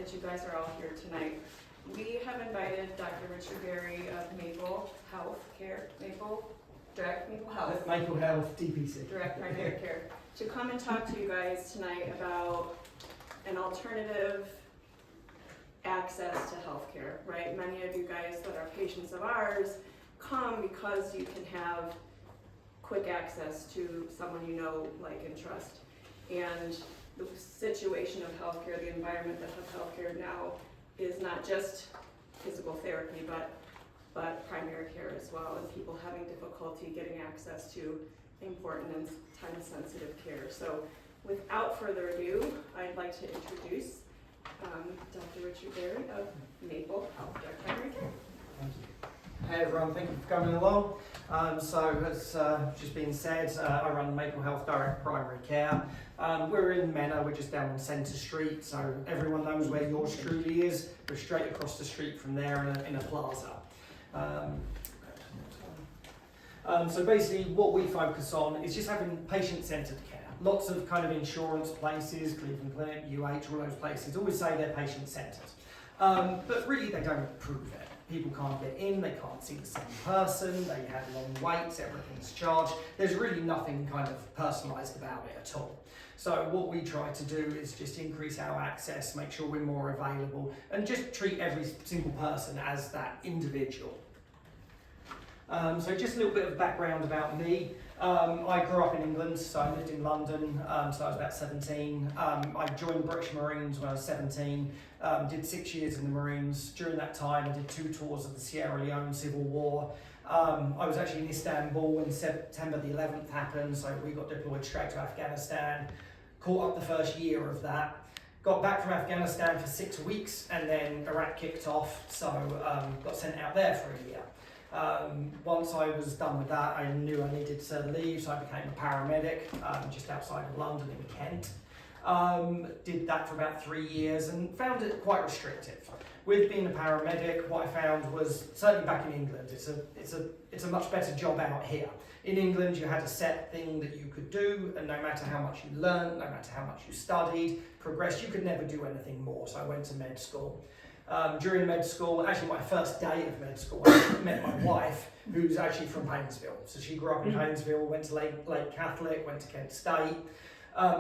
that you guys are all here tonight. We have invited Dr. Richard Berry of Maple Health Care, Direct Maple Health. Maple Health, DPC. Direct Primary Care, to come and talk to you guys tonight about an alternative access to healthcare, right? Many of you guys that are patients of ours come because you can have quick access to someone you know, like, and trust. And the situation of healthcare, the environment of healthcare now is not just physical therapy, but primary care as well, and people having difficulty getting access to important and time-sensitive care. So without further ado, I'd like to introduce Dr. Richard Berry of Maple Health Direct Primary Care. Thank you. Hey everyone, thank you for coming along. So as just been said, I run Maple Health Direct Primary Care. We're in Menor, we're just down on Centre Street, so everyone knows where yours truly is. We're straight across the street from there in a plaza. So basically what we focus on is just having patient-centred care. Lots of kind of insurance places, Cleveland Clinic, UH, all those places always say they're patient-centred. But really they don't prove it. People can't get in, they can't see the same person, they have long waits, everything's charged. There's really nothing kind of personalised about it at all. So what we try to do is just increase our access, make sure we're more available, and just treat every single person as that individual. So just a little bit of background about me. I grew up in England, so I lived in London, so I was about 17. I joined British Marines when I was 17, did 6 years in the Marines. During that time I did 2 tours of the Sierra Leone Civil War. I was actually in Istanbul when September the 11th happened, so we got deployed straight to Afghanistan. Caught up the first year of that. Got back from Afghanistan for 6 weeks, and then Iraq kicked off, so got sent out there for a year. Once I was done with that, I knew I needed to leave, so I became a paramedic just outside of London in Kent. Did that for about 3 years and found it quite restrictive. With being a paramedic, what I found was, certainly back in England, it's a much better job out here. In England, you had a set thing that you could do, and no matter how much you learned, no matter how much you studied, progressed, you could never do anything more. So I went to med school. During med school, actually my first day of med school, I met my wife, who's actually from Painesville. So she grew up in Painesville, went to Lake Catholic, went to Kent State.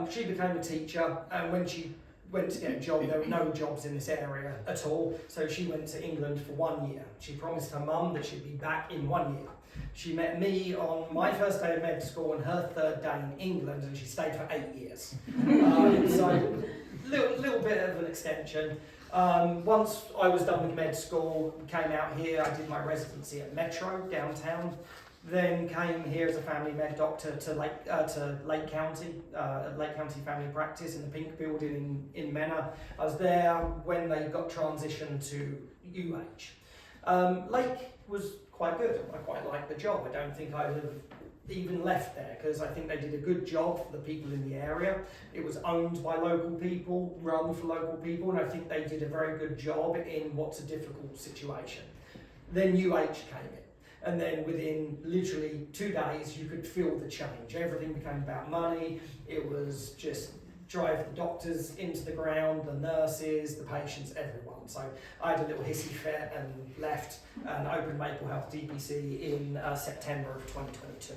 She became a teacher, and when she went to get a job, there were no jobs in this area at all. So she went to England for 1 year. She promised her mum that she'd be back in 1 year. She met me on my first day of med school and her 3rd day in England, and she stayed for 8 years. So little bit of an extension. Once I was done with med school, came out here, I did my residency at Metro downtown, then came here as a family med doctor to Lake County Family Practice in the Pink Building in Menor. I was there when they got transitioned to UH. Lake was quite good. I quite liked the job. I don't think I would have even left there, because I think they did a good job for the people in the area. It was owned by local people, run for local people, and I think they did a very good job in what's a difficult situation. Then UH came in, and then within literally 2 days you could feel the change. Everything became about money. It was just drive the doctors into the ground, the nurses, the patients, everyone. So I had a little hissy fit and left and opened Maple Health DPC in September of 2022.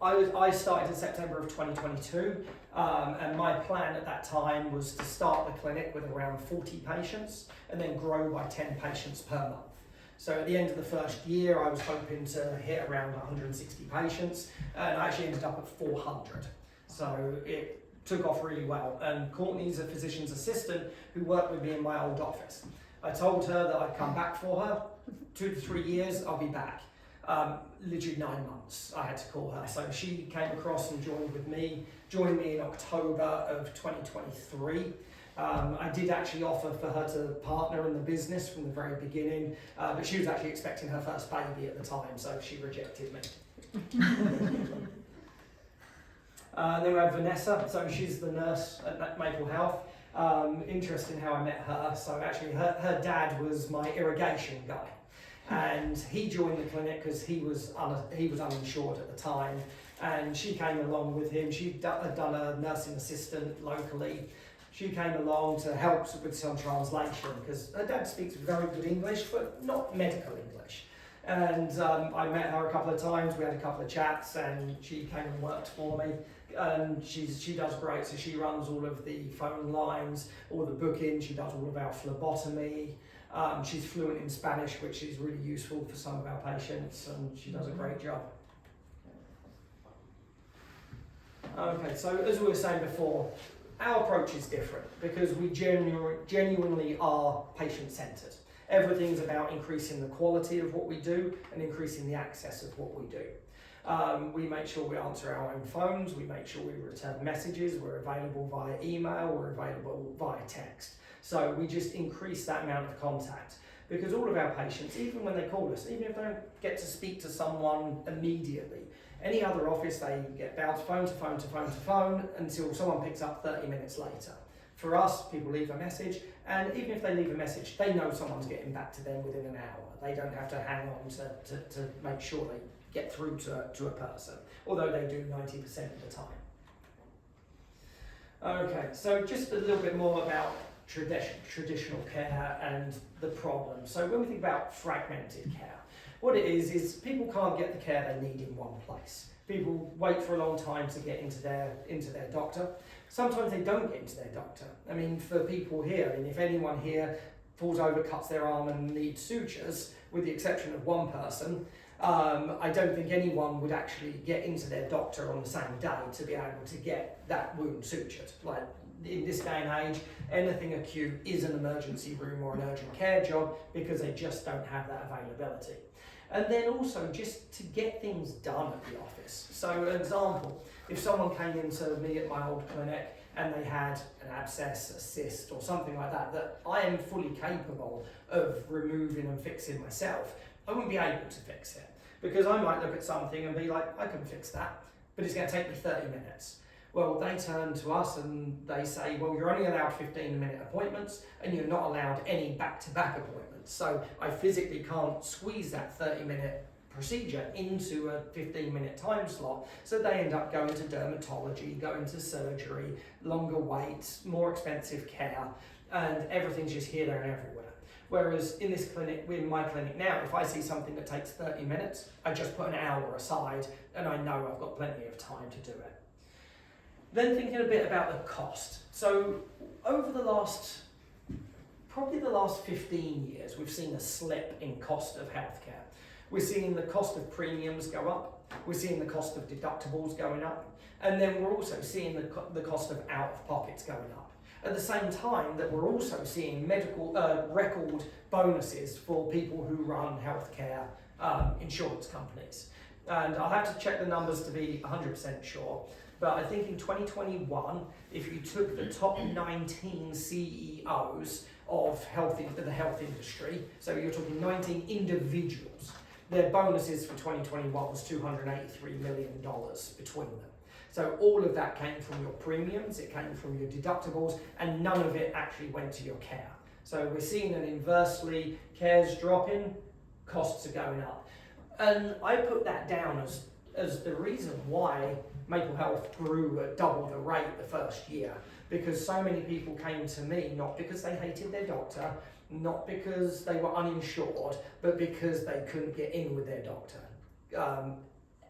I started in September of 2022, and my plan at that time was to start the clinic with around 40 patients and then grow by 10 patients per month. So at the end of the first year, I was hoping to hit around 160 patients, and I actually ended up at 400. So it took off really well. And Courtney's a physician's assistant who worked with me in my old office. I told her that I'd come back for her. 2 to 3 years, I'll be back. Literally 9 months, I had to call her. So she came across and joined me in October of 2023. I did actually offer for her to partner in the business from the very beginning, but she was actually expecting her first baby at the time, so she rejected me. Then we have Vanessa, so she's the nurse at Maple Health. Interesting how I met her. So actually her dad was my irrigation guy. And he joined the clinic because he was uninsured at the time, and she came along with him. She'd done a nursing assistant locally, She came along to help with some translation because her dad speaks very good English, but not medical English. And I met her a couple of times, we had a couple of chats, and she came and worked for me. And she does great, so she runs all of the phone lines, all the bookings, she does all of our phlebotomy. She's fluent in Spanish, which is really useful for some of our patients, and she does a great job. Okay, so as we were saying before, our approach is different because we genuinely are patient-centred. Everything's about increasing the quality of what we do and increasing the access of what we do. We make sure we answer our own phones, we make sure we return messages, we're available via email, we're available via text. So we just increase that amount of contact because all of our patients, even when they call us, even if they don't get to speak to someone immediately, any other office, they get bounced phone to phone to phone to phone until someone picks up 30 minutes later. For us, people leave a message, and even if they leave a message, they know someone's getting back to them within an hour. They don't have to hang on to make sure they get through to a person, although they do 90% of the time. Okay, so just a little bit more about traditional care and the problem. So when we think about fragmented care, what it is people can't get the care they need in one place. People wait for a long time to get into their doctor. Sometimes they don't get into their doctor. I mean, for people here, and if anyone here falls over, cuts their arm and needs sutures, with the exception of one person, I don't think anyone would actually get into their doctor on the same day to be able to get that wound sutured. Like, in this day and age, anything acute is an emergency room or an urgent care job because they just don't have that availability. And then also just to get things done at the office. So an example, if someone came into me at my old clinic and they had an abscess, a cyst or something like that, that I am fully capable of removing and fixing myself, I wouldn't be able to fix it because I might look at something and be like, I can fix that, but it's going to take me 30 minutes. Well, they turn to us and they say, well, you're only allowed 15-minute appointments and you're not allowed any back-to-back appointments. So I physically can't squeeze that 30-minute procedure into a 15-minute time slot. So they end up going to dermatology, going to surgery, longer waits, more expensive care, and everything's just here, there and everywhere. Whereas in this clinic, in my clinic now, if I see something that takes 30 minutes, I just put an hour aside and I know I've got plenty of time to do it. Then thinking a bit about the cost. So over probably the last 15 years, we've seen a slip in cost of healthcare. We're seeing the cost of premiums go up. We're seeing the cost of deductibles going up. And then we're also seeing the cost of out-of-pockets going up. At the same time that we're also seeing medical record bonuses for people who run healthcare insurance companies. And I'll have to check the numbers to be 100% sure. But I think in 2021, if you took the top 19 CEOs of the health industry, so you're talking 19 individuals, their bonuses for 2021 was $283 million between them. So all of that came from your premiums, it came from your deductibles, and none of it actually went to your care. So we're seeing an inversely, care's dropping, costs are going up. And I put that down as the reason why Maple Health grew at double the rate the first year, because so many people came to me, not because they hated their doctor, not because they were uninsured, but because they couldn't get in with their doctor.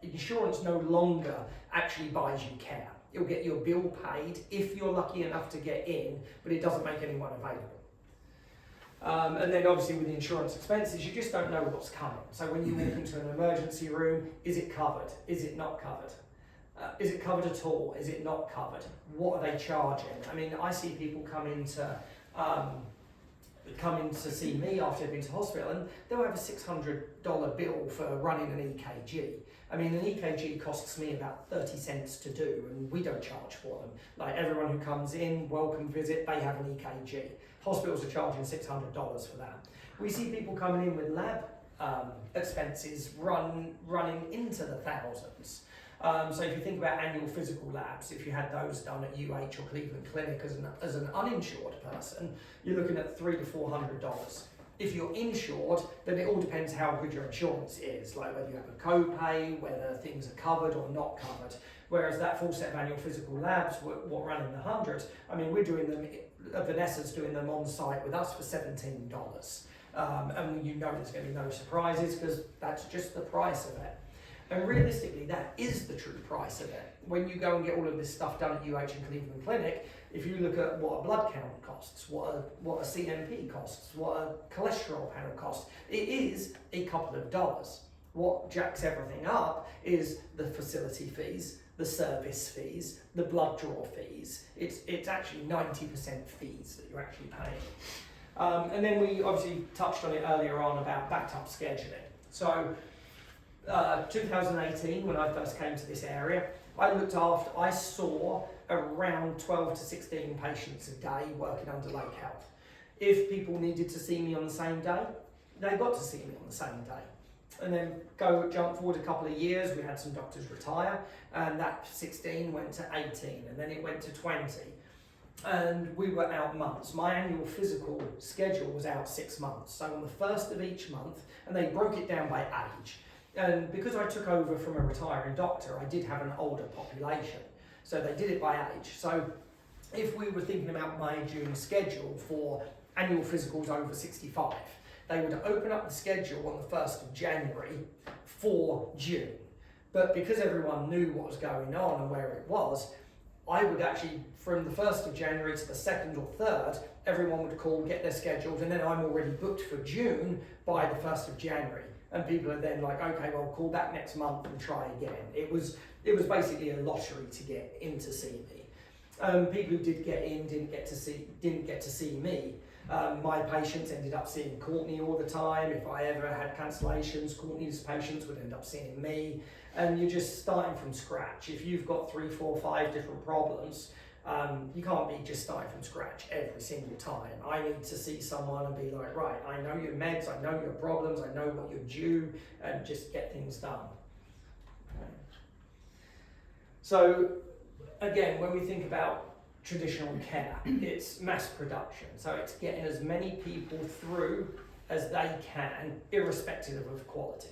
Insurance no longer actually buys you care. It'll get your bill paid if you're lucky enough to get in, but it doesn't make anyone available. And then obviously with the insurance expenses, you just don't know what's coming. So when you walk into an emergency room, is it covered? Is it not covered? Is it covered at all? Is it not covered? What are they charging? I mean, I see people come in to see me after they've been to hospital, and they'll have a $600 bill for running an EKG. I mean, an EKG costs me about 30 cents to do, and we don't charge for them. Like, everyone who comes in, welcome visit, they have an EKG. Hospitals are charging $600 for that. We see people coming in with lab expenses running into the thousands. So if you think about annual physical labs, if you had those done at UH or Cleveland Clinic as an uninsured person, you're looking at $300 to $400. If you're insured, then it all depends how good your insurance is, like whether you have a copay, whether things are covered or not covered. Whereas that full set of annual physical labs, what run in the hundreds, I mean, we're doing them, Vanessa's doing them on site with us for $17. And you know there's going to be no surprises because that's just the price of it. And realistically, that is the true price of it. When you go and get all of this stuff done at UH and Cleveland Clinic, if you look at what a blood count costs, what a CMP costs, what a cholesterol panel costs, it is a couple of dollars. What jacks everything up is the facility fees, the service fees, the blood draw fees. It's actually 90% fees that you're actually paying. And then we obviously touched on it earlier on about backed up scheduling. So 2018, when I first came to this area, I saw around 12 to 16 patients a day working under Lake Health. If people needed to see me on the same day, they got to see me on the same day. And then jump forward a couple of years, we had some doctors retire, and that 16 went to 18, and then it went to 20. And we were out months. My annual physical schedule was out 6 months. So on the first of each month, and they broke it down by age. And because I took over from a retiring doctor, I did have an older population. So they did it by age. So if we were thinking about my June schedule for annual physicals over 65, they would open up the schedule on the 1st of January for June. But because everyone knew what was going on and where it was, I would actually, from the 1st of January to the 2nd or 3rd, everyone would call, get their schedules, and then I'm already booked for June by the 1st of January. And people are then like, okay, well, call back next month and try again. It was basically a lottery to get in to see me. People who did get in didn't get to see me. My patients ended up seeing Courtney all the time. If I ever had cancellations, Courtney's patients would end up seeing me. And you're just starting from scratch. If you've got 3, 4, 5 different problems, you can't be just starting from scratch every single time. I need to see someone and be like, right, I know your meds, I know your problems, I know what you're due, and just get things done. Okay. So again, when we think about traditional care, it's mass production. So it's getting as many people through as they can, irrespective of quality.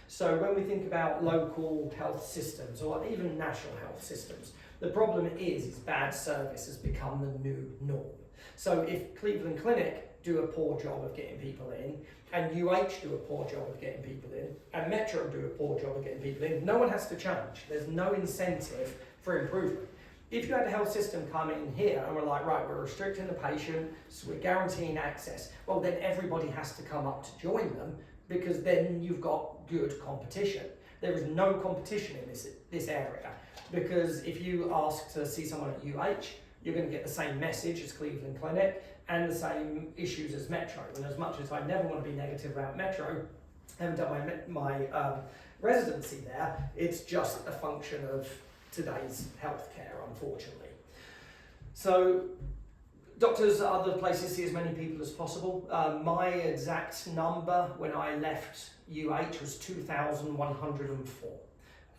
So when we think about local health systems or even national health systems, the problem is bad service has become the new norm. So if Cleveland Clinic do a poor job of getting people in, and UH do a poor job of getting people in, and Metro do a poor job of getting people in, no one has to change. There's no incentive for improvement. If you had a health system come in here and we're like, right, we're restricting the patient, so we're guaranteeing access, well then everybody has to come up to join them, because then you've got good competition. There is no competition in this area, because if you ask to see someone at UH, you're going to get the same message as Cleveland Clinic and the same issues as Metro. And as much as I never want to be negative about Metro, I haven't done my residency there, it's just a function of today's healthcare, unfortunately. So doctors at other places see as many people as possible. My exact number when I left UH was 2,104.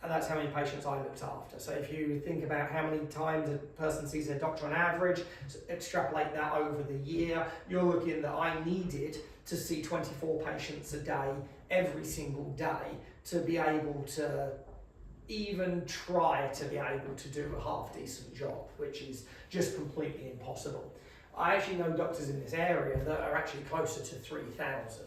And that's how many patients I looked after. So if you think about how many times a person sees their doctor on average, so extrapolate that over the year, you're looking that I needed to see 24 patients a day, every single day, to be able to even try to be able to do a half decent job, which is just completely impossible. I actually know doctors in this area that are actually closer to 3,000.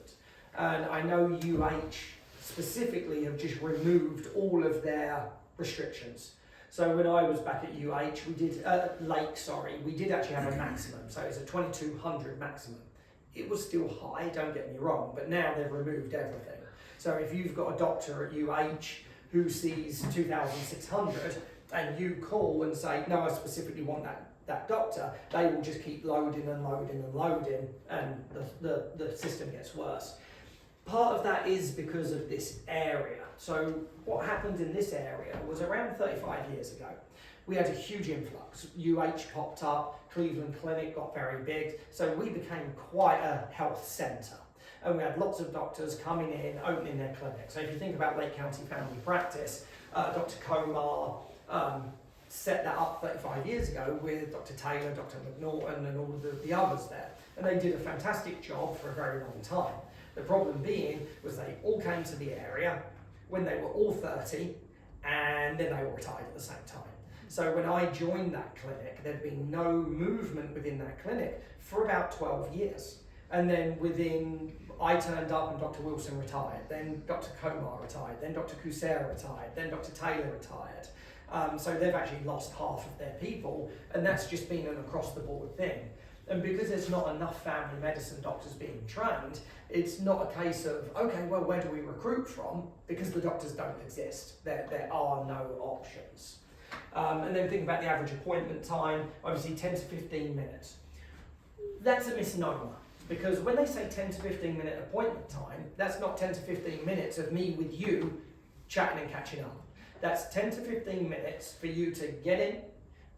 And I know UH specifically have just removed all of their restrictions. So when I was back at UH, we did actually have a maximum. So it's a 2,200 maximum. It was still high, don't get me wrong, but now they've removed everything. So if you've got a doctor at UH who sees 2,600 and you call and say, no, I specifically want that doctor, they will just keep loading and loading and loading, and the system gets worse. Part of that is because of this area. So what happened in this area was around 35 years ago, we had a huge influx. UH popped up, Cleveland Clinic got very big, so we became quite a health centre. And we had lots of doctors coming in, opening their clinics. So if you think about Lake County Family Practice, Dr. Komar set that up 35 years ago with Dr. Taylor, Dr. McNaughton, and all of the others there. And they did a fantastic job for a very long time. The problem being was they all came to the area when they were all 30 and then they all retired at the same time. So when I joined that clinic, there'd been no movement within that clinic for about 12 years. And then I turned up and Dr. Wilson retired, then Dr. Komar retired, then Dr. Kusera retired, then Dr. Taylor retired. So they've actually lost half of their people, and that's just been an across the board thing. And because there's not enough family medicine doctors being trained, it's not a case of, okay, well, where do we recruit from? Because the doctors don't exist. There are no options. And then think about the average appointment time, obviously 10 to 15 minutes. That's a misnomer, because when they say 10 to 15 minute appointment time, that's not 10 to 15 minutes of me with you chatting and catching up. That's 10 to 15 minutes for you to get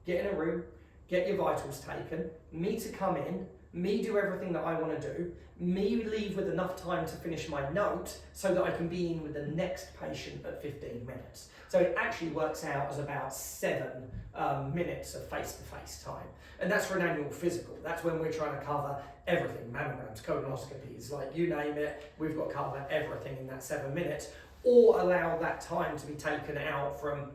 in a room, get your vitals taken, me to come in, me do everything that I want to do, me leave with enough time to finish my note so that I can be in with the next patient at 15 minutes. So it actually works out as about 7 minutes of face-to-face time. And that's for an annual physical. That's when we're trying to cover everything, mammograms, colonoscopies, like you name it, we've got to cover everything in that 7 minutes, or allow that time to be taken out from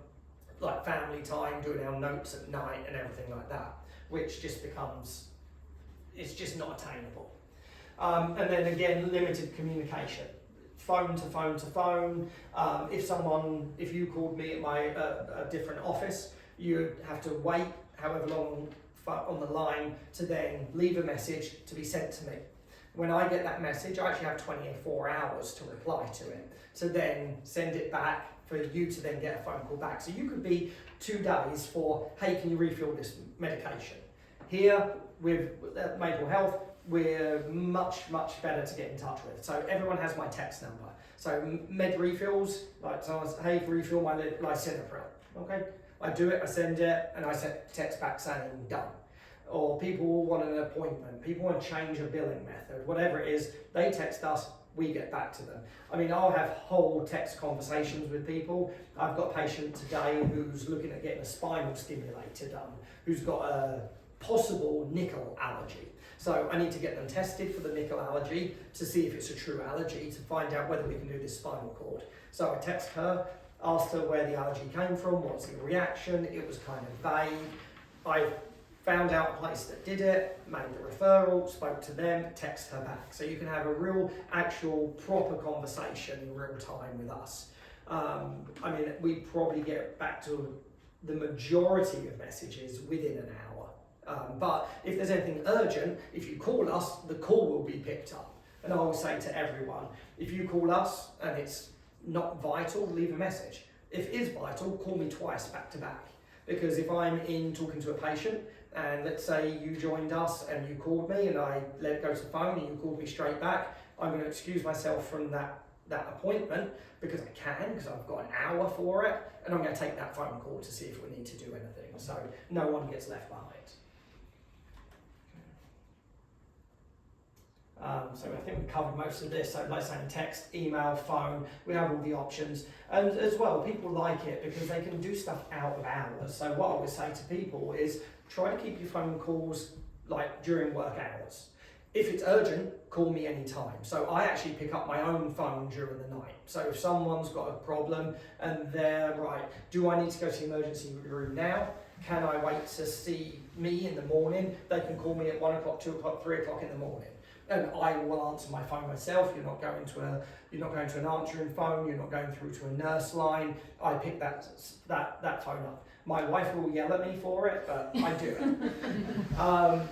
like family time, doing our notes at night and everything like that, which just becomes, it's just not attainable. And then again, limited communication. Phone to phone to phone. If you called me at my a different office, you'd have to wait however long on the line to then leave a message to be sent to me. When I get that message, I actually have 24 hours to reply to it, to then send it back for you to then get a phone call back. So you could be 2 days for, hey, can you refill this medication? Here with Maple Health, we're much better to get in touch with. So everyone has my text number. So med refills, like someone says, hey, refill my lisinopril. Okay, I do it, I send it, and I send text back saying done. Or people want an appointment, people want to change a billing method, whatever it is, they text us, we get back to them. I mean, I'll have whole text conversations with people. I've got a patient today who's looking at getting a spinal stimulator done, who's got a possible nickel allergy. So I need to get them tested for the nickel allergy to see if it's a true allergy, to find out whether we can do this spinal cord. So I text her, asked her where the allergy came from, what's the reaction. It was kind of vague. I found out a place that did it, made the referral, spoke to them, text her back. So you can have a real, actual, proper conversation in real time with us. I mean, we probably get back to the majority of messages within an hour. But if there's anything urgent, if you call us, the call will be picked up. And I will say to everyone, if you call us and it's not vital, leave a message. If it is vital, call me twice back to back. Because if I'm in talking to a patient, and let's say you joined us and you called me and I let it go to the phone and you called me straight back, I'm going to excuse myself from that appointment because I can, because I've got an hour for it, and I'm going to take that phone call to see if we need to do anything. So no one gets left behind. So I think we covered most of this. So like saying text, email, phone, we have all the options. And as well, people like it because they can do stuff out of hours. So what I would say to people is try to keep your phone calls like during work hours. If it's urgent, call me anytime. So I actually pick up my own phone during the night. So if someone's got a problem and they're right, do I need to go to the emergency room now? Can I wait to see me in the morning? They can call me at 1 o'clock, 2 o'clock, 3 o'clock in the morning. And I will answer my phone myself. You're not going to an answering phone. You're not going through to a nurse line. I pick that phone up. My wife will yell at me for it, but I do it.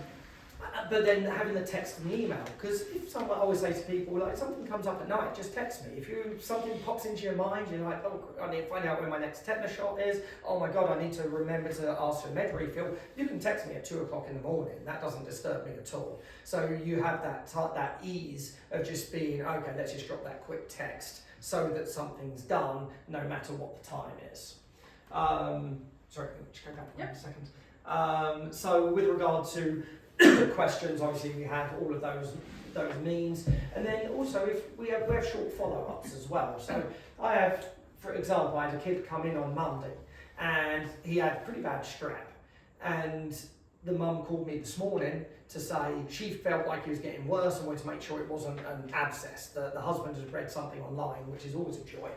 But then having the text and the email, because if someone, I always say to people, like something comes up at night, just text me. If something pops into your mind, you're like, oh, I need to find out when my next tetanus shot is. Oh my God, I need to remember to ask for a med refill. You can text me at 2 o'clock in the morning. That doesn't disturb me at all. So you have that ease of just being, okay, let's just drop that quick text so that something's done, no matter what the time is. Sorry, just go back for 1 second. So with regard to questions, obviously we have all of those means, and then also if we have short follow-ups as well. So I have, for example, I had a kid come in on Monday and he had pretty bad strep, and the mum called me this morning to say she felt like he was getting worse and wanted to make sure it wasn't an abscess. The husband has read something online, which is always a joy.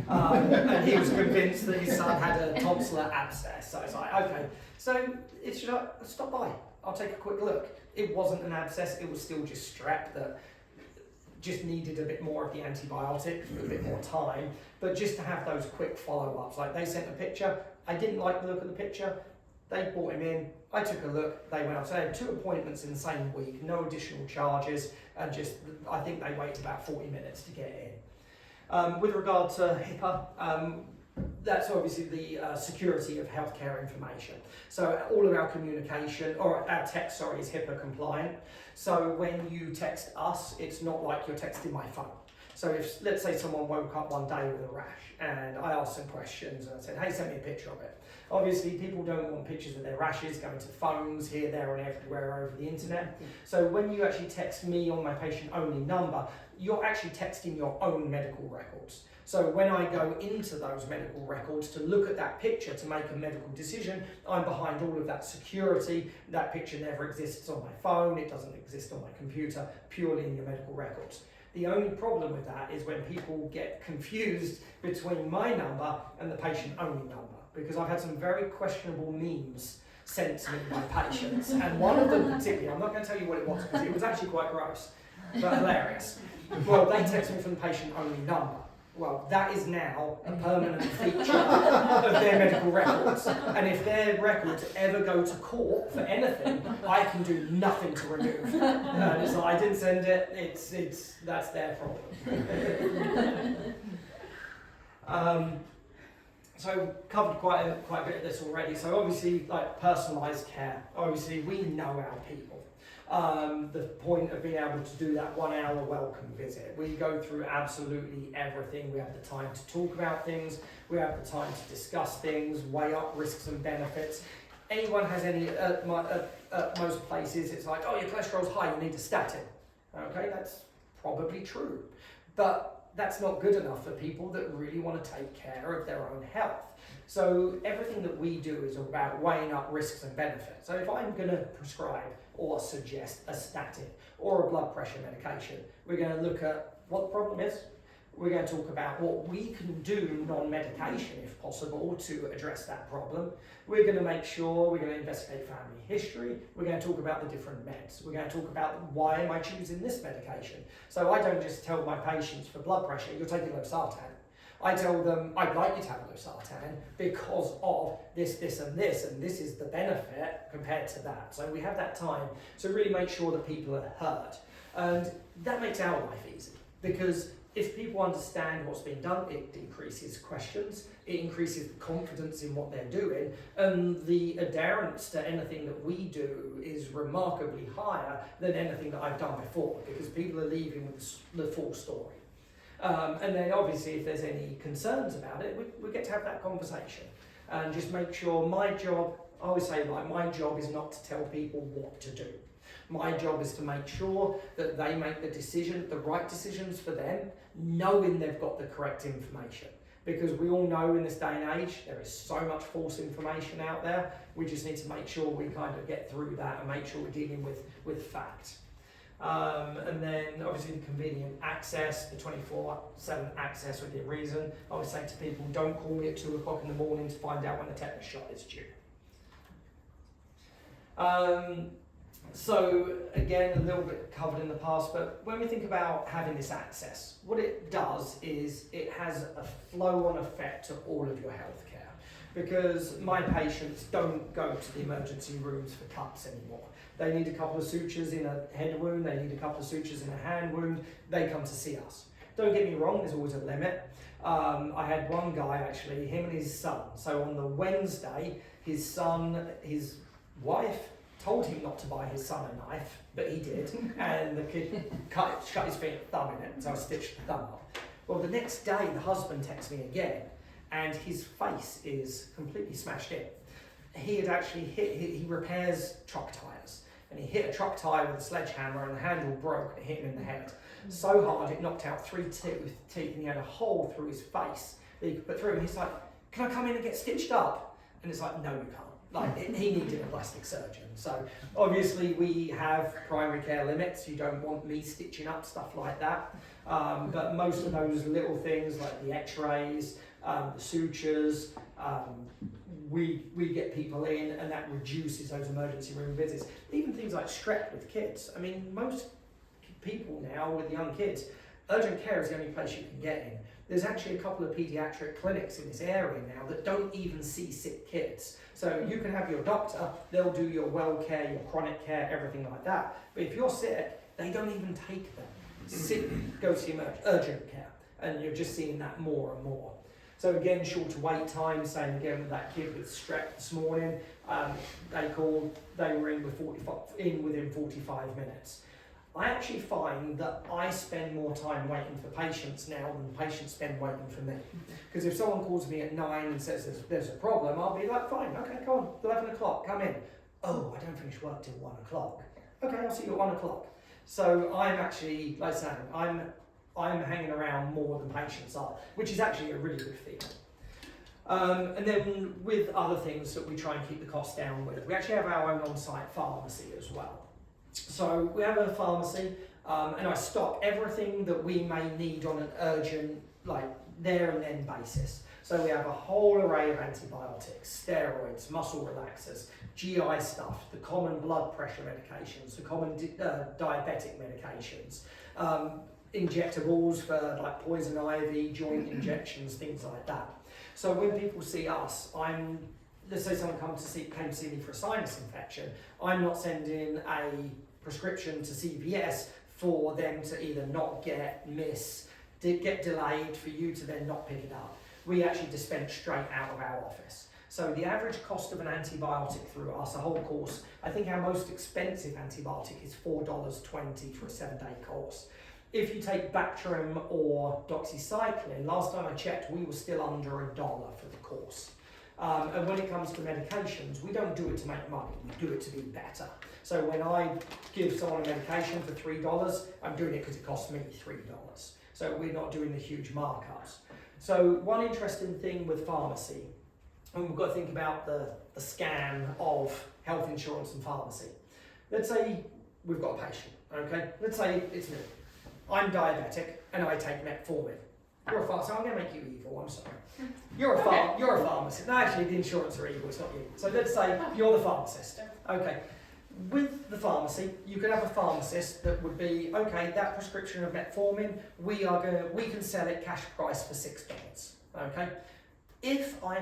And he was convinced that his son had a tonsillar abscess. So it's like, okay, so it's just like, stop by, I'll take a quick look. It wasn't an abscess, it was still just strep that just needed a bit more of the antibiotic, a bit more time, but just to have those quick follow-ups. Like they sent a picture, I didn't like the look of the picture, they brought him in, I took a look, they went up. So they had 2 appointments in the same week, no additional charges, and just, I think they waited about 40 minutes to get in. With regard to HIPAA, that's obviously the security of healthcare information. So all of our communication, or our text, sorry, is HIPAA compliant. So when you text us, it's not like you're texting my phone. So if, let's say someone woke up one day with a rash and I asked some questions and I said, hey, send me a picture of it. Obviously, people don't want pictures of their rashes going to phones here, there and everywhere over the internet. So when you actually text me on my patient-only number, you're actually texting your own medical records. So when I go into those medical records to look at that picture to make a medical decision, I'm behind all of that security. That picture never exists on my phone, it doesn't exist on my computer, purely in your medical records. The only problem with that is when people get confused between my number and the patient-only number, because I've had some very questionable memes sent to me by patients, and one of them particularly, I'm not going to tell you what it was because it was actually quite gross, but hilarious. Well, they text me from the patient-only number. Well, that is now a permanent feature of their medical records. And if their records ever go to court for anything, I can do nothing to remove. And it's like, I didn't send it, that's their problem. So covered quite a bit of this already. So obviously, like personalised care. Obviously, we know our people. The point of being able to do that 1 hour welcome visit. We go through absolutely everything. We have the time to talk about things. We have the time to discuss things, weigh up risks and benefits. Anyone has any, at most places, it's like, oh, your cholesterol's high, you need a statin. Okay, that's probably true. But that's not good enough for people that really want to take care of their own health. So everything that we do is about weighing up risks and benefits. So if I'm going to prescribe or suggest a statin or a blood pressure medication, we're going to look at what the problem is. We're going to talk about what we can do non-medication, if possible, to address that problem. We're going to make sure we're going to investigate family history. We're going to talk about the different meds. We're going to talk about why am I choosing this medication. So I don't just tell my patients for blood pressure, you're taking losartan. I tell them, I'd like you to have losartan because of this, and this is the benefit compared to that. So we have that time to really make sure that people are heard. And that makes our life easy, because if people understand what's being done, it decreases questions, it increases the confidence in what they're doing, and the adherence to anything that we do is remarkably higher than anything that I've done before, because people are leaving with the full story. And then obviously if there's any concerns about it, we get to have that conversation and just make sure my job, I always say like my job is not to tell people what to do. My job is to make sure that they make the decision, the right decisions for them, knowing they've got the correct information. Because we all know in this day and age, there is so much false information out there. We just need to make sure we kind of get through that and make sure we're dealing with fact. And then obviously the convenient access, the 24/7 access within reason. I always say to people, don't call me at 2 o'clock in the morning to find out when the tetanus shot is due. So again, a little bit covered in the past, but when we think about having this access, what it does is it has a flow-on effect to all of your healthcare, because my patients don't go to the emergency rooms for cuts anymore. They need a couple of sutures in a head wound, they need a couple of sutures in a hand wound, they come to see us. Don't get me wrong, there's always a limit. I had one guy actually, him and his son. So on the Wednesday, his wife told him not to buy his son a knife, but he did, and the kid cut his thumb in it, so I stitched the thumb up. Well, the next day, the husband texts me again, and his face is completely smashed in. He had actually he repairs truck tires, and he hit a truck tire with a sledgehammer, and the handle broke and it hit him in the head. So hard, it knocked out 3 teeth, and he had a hole through his face that he could put through, and he's like, can I come in and get stitched up? And it's like, no, you can't. Like he needed a plastic surgeon. So obviously we have primary care limits. You don't want me stitching up stuff like that. But most of those little things like the x-rays, the sutures, we get people in, and that reduces those emergency room visits. Even things like strep with kids. I mean, most people now with young kids, urgent care is the only place you can get in. There's actually a couple of paediatric clinics in this area now that don't even see sick kids. So you can have your doctor, they'll do your well care, your chronic care, everything like that. But if you're sick, they don't even take them. Go to urgent care, and you're just seeing that more and more. So again, shorter wait time, same again with that kid with strep this morning. They were in within 45 minutes. I actually find that I spend more time waiting for patients now than patients spend waiting for me. Because if someone calls me at 9 and says there's a problem, I'll be like, fine, okay, come on, 11 o'clock, come in. Oh, I don't finish work till 1 o'clock. Okay, I'll see you at 1 o'clock. So I'm actually, like I say, I'm hanging around more than patients are, which is actually a really good feeling. And then with other things that we try and keep the cost down with, we actually have our own on-site pharmacy as well. So we have a pharmacy, and I stock everything that we may need on an urgent, like there and then basis. So we have a whole array of antibiotics, steroids, muscle relaxers, GI stuff, the common blood pressure medications, the common diabetic medications, injectables for like poison ivy, joint injections, things like that. So when people see us, let's say someone came to see me for a sinus infection, I'm not sending a prescription to CVS for them to either not get, miss, get delayed, for you to then not pick it up. We actually dispense straight out of our office. So the average cost of an antibiotic through us, a whole course, I think our most expensive antibiotic is $4.20 for a 7-day course. If you take Bactrim or doxycycline, last time I checked, we were still under $1 for the course. And when it comes to medications, we don't do it to make money, we do it to be better. So when I give someone a medication for $3, I'm doing it because it costs me $3. So we're not doing the huge markups. So one interesting thing with pharmacy, and we've got to think about the scam of health insurance and pharmacy. Let's say we've got a patient, okay? Let's say it's me. I'm diabetic and I take metformin. You're a pharmacist, so I'm going to make you evil, I'm sorry. You're a pharmacist. No, actually, the insurance are evil, it's not you. So let's say you're the pharmacist. Okay. With the pharmacy, you could have a pharmacist that would be, okay, that prescription of metformin, we can sell it cash price for $6. Okay? If I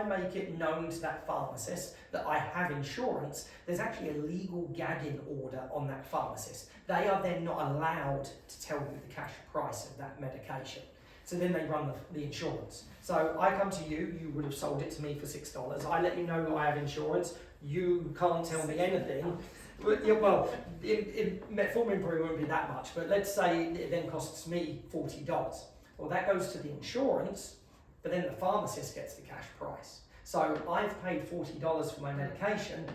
make it known to that pharmacist that I have insurance, there's actually a legal gagging order on that pharmacist. They are then not allowed to tell you the cash price of that medication. So then they run the insurance. So I come to you, you would have sold it to me for $6. I let you know I have insurance. You can't tell me anything. Well, metformin probably won't be that much, but let's say it then costs me $40. Well, that goes to the insurance, but then the pharmacist gets the cash price. So I've paid $40 for my medication,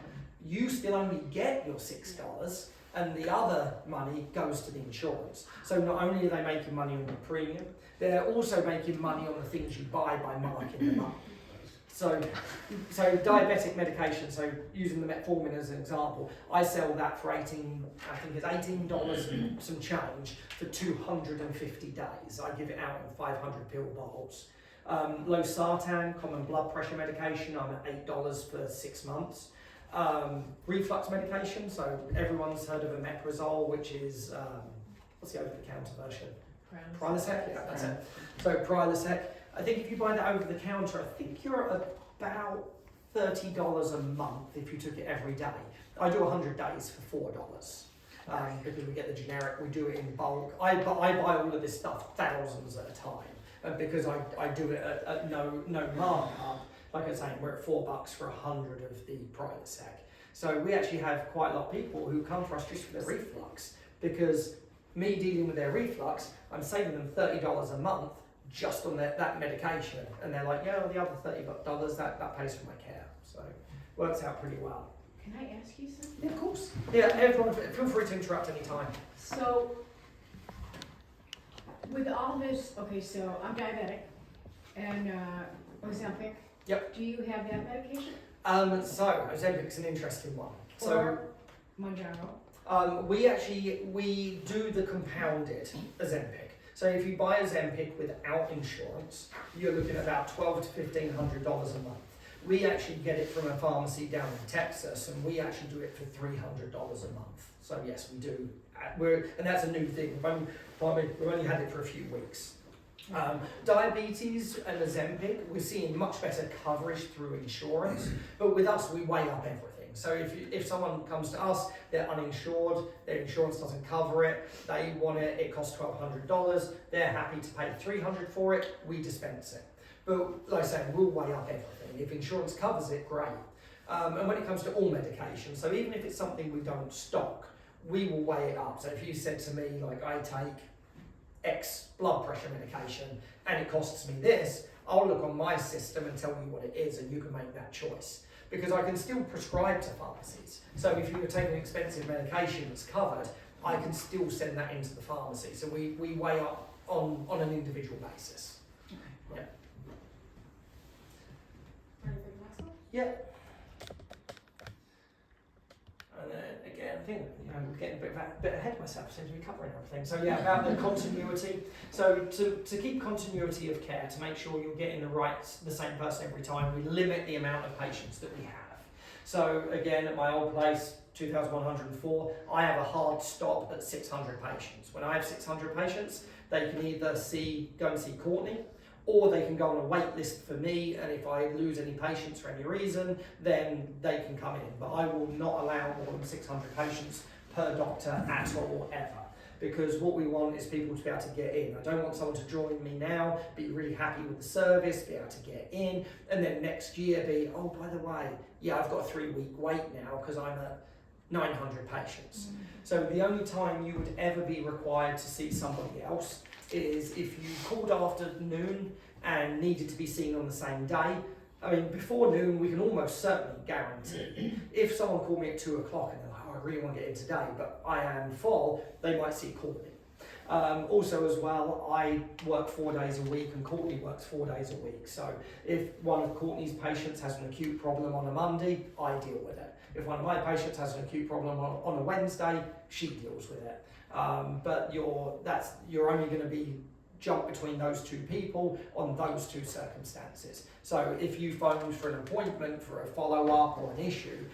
you still only get your $6, and the other money goes to the insurance. So not only are they making money on the premium, they're also making money on the things you buy by marking them up. So diabetic medication, so using the metformin as an example, I sell that for $18 and some change for 250 days. I give it out in 500 pill bottles. Losartan, common blood pressure medication, I'm at $8 for 6 months. Reflux medication, so everyone's heard of omeprazole, which is, what's the over-the-counter version? Prilosec, yeah, that's it. So Prilosec, I think if you buy that over the counter, I think you're at about $30 a month if you took it every day. I do 100 days for $4 because we get the generic, we do it in bulk. I buy all of this stuff thousands at a time, and because I do it at no markup. Like I was saying, we're at $4 for 100 of the Prilosec. So we actually have quite a lot of people who come for us just for their reflux, because me dealing with their reflux, I'm saving them $30 a month just on that medication, and they're like, yeah, well, the other $30 that pays for my care. So works out pretty well. Can I ask you something? Yeah, of course. Yeah, everyone, feel free to interrupt any time. So with all this, okay, so I'm diabetic and Ozempic. Yep. Do you have that medication? So Ozempic's an interesting one. So Or Mounjaro. we do the compounded Ozempic. So if you buy Ozempic without insurance, you're looking at about $1,200 to $1,500 a month. We actually get it from a pharmacy down in Texas, and we actually do it for $300 a month. So yes, we do. And that's a new thing. We've only had it for a few weeks. Diabetes and Ozempic, we're seeing much better coverage through insurance, but with us, we weigh up everything. So if someone comes to us, they're uninsured, their insurance doesn't cover it, they want it, it costs $1,200, they're happy to pay $300 for it, we dispense it. But like I say, we'll weigh up everything. If insurance covers it, great. And when it comes to all medication, so even if it's something we don't stock, we will weigh it up. So if you said to me, like, I take X blood pressure medication and it costs me this, I'll look on my system and tell you what it is, and you can make that choice. Because I can still prescribe to pharmacies. So if you were taking expensive medication that's covered, I can still send that into the pharmacy. So we weigh up on an individual basis. Yeah. Ready for the next one? Yeah. And then again, I think I'm getting a bit ahead of myself, seems to be covering everything. So yeah, about the continuity. So to keep continuity of care, to make sure you're getting the same person every time, we limit the amount of patients that we have. So again, at my old place, 2,104, I have a hard stop at 600 patients. When I have 600 patients, they can either go and see Courtney, or they can go on a wait list for me, and if I lose any patients for any reason, then they can come in. But I will not allow more than 600 patients per doctor at all, ever. Because what we want is people to be able to get in. I don't want someone to join me now, be really happy with the service, be able to get in, and then next year be, oh, by the way, yeah, I've got a 3-week wait now because I'm at 900 patients. So the only time you would ever be required to see somebody else is if you called after noon and needed to be seen on the same day. I mean, before noon, we can almost certainly guarantee. If someone called me at 2 o'clock and they're like, oh, I really want to get in today, but I am full, they might see Courtney. Also as well, I work 4 days a week and Courtney works 4 days a week. So if one of Courtney's patients has an acute problem on a Monday, I deal with it. If one of my patients has an acute problem on a Wednesday, she deals with it. But you're only going to be jump between those two people on those two circumstances. So if you phoned for an appointment for a follow-up or an issue,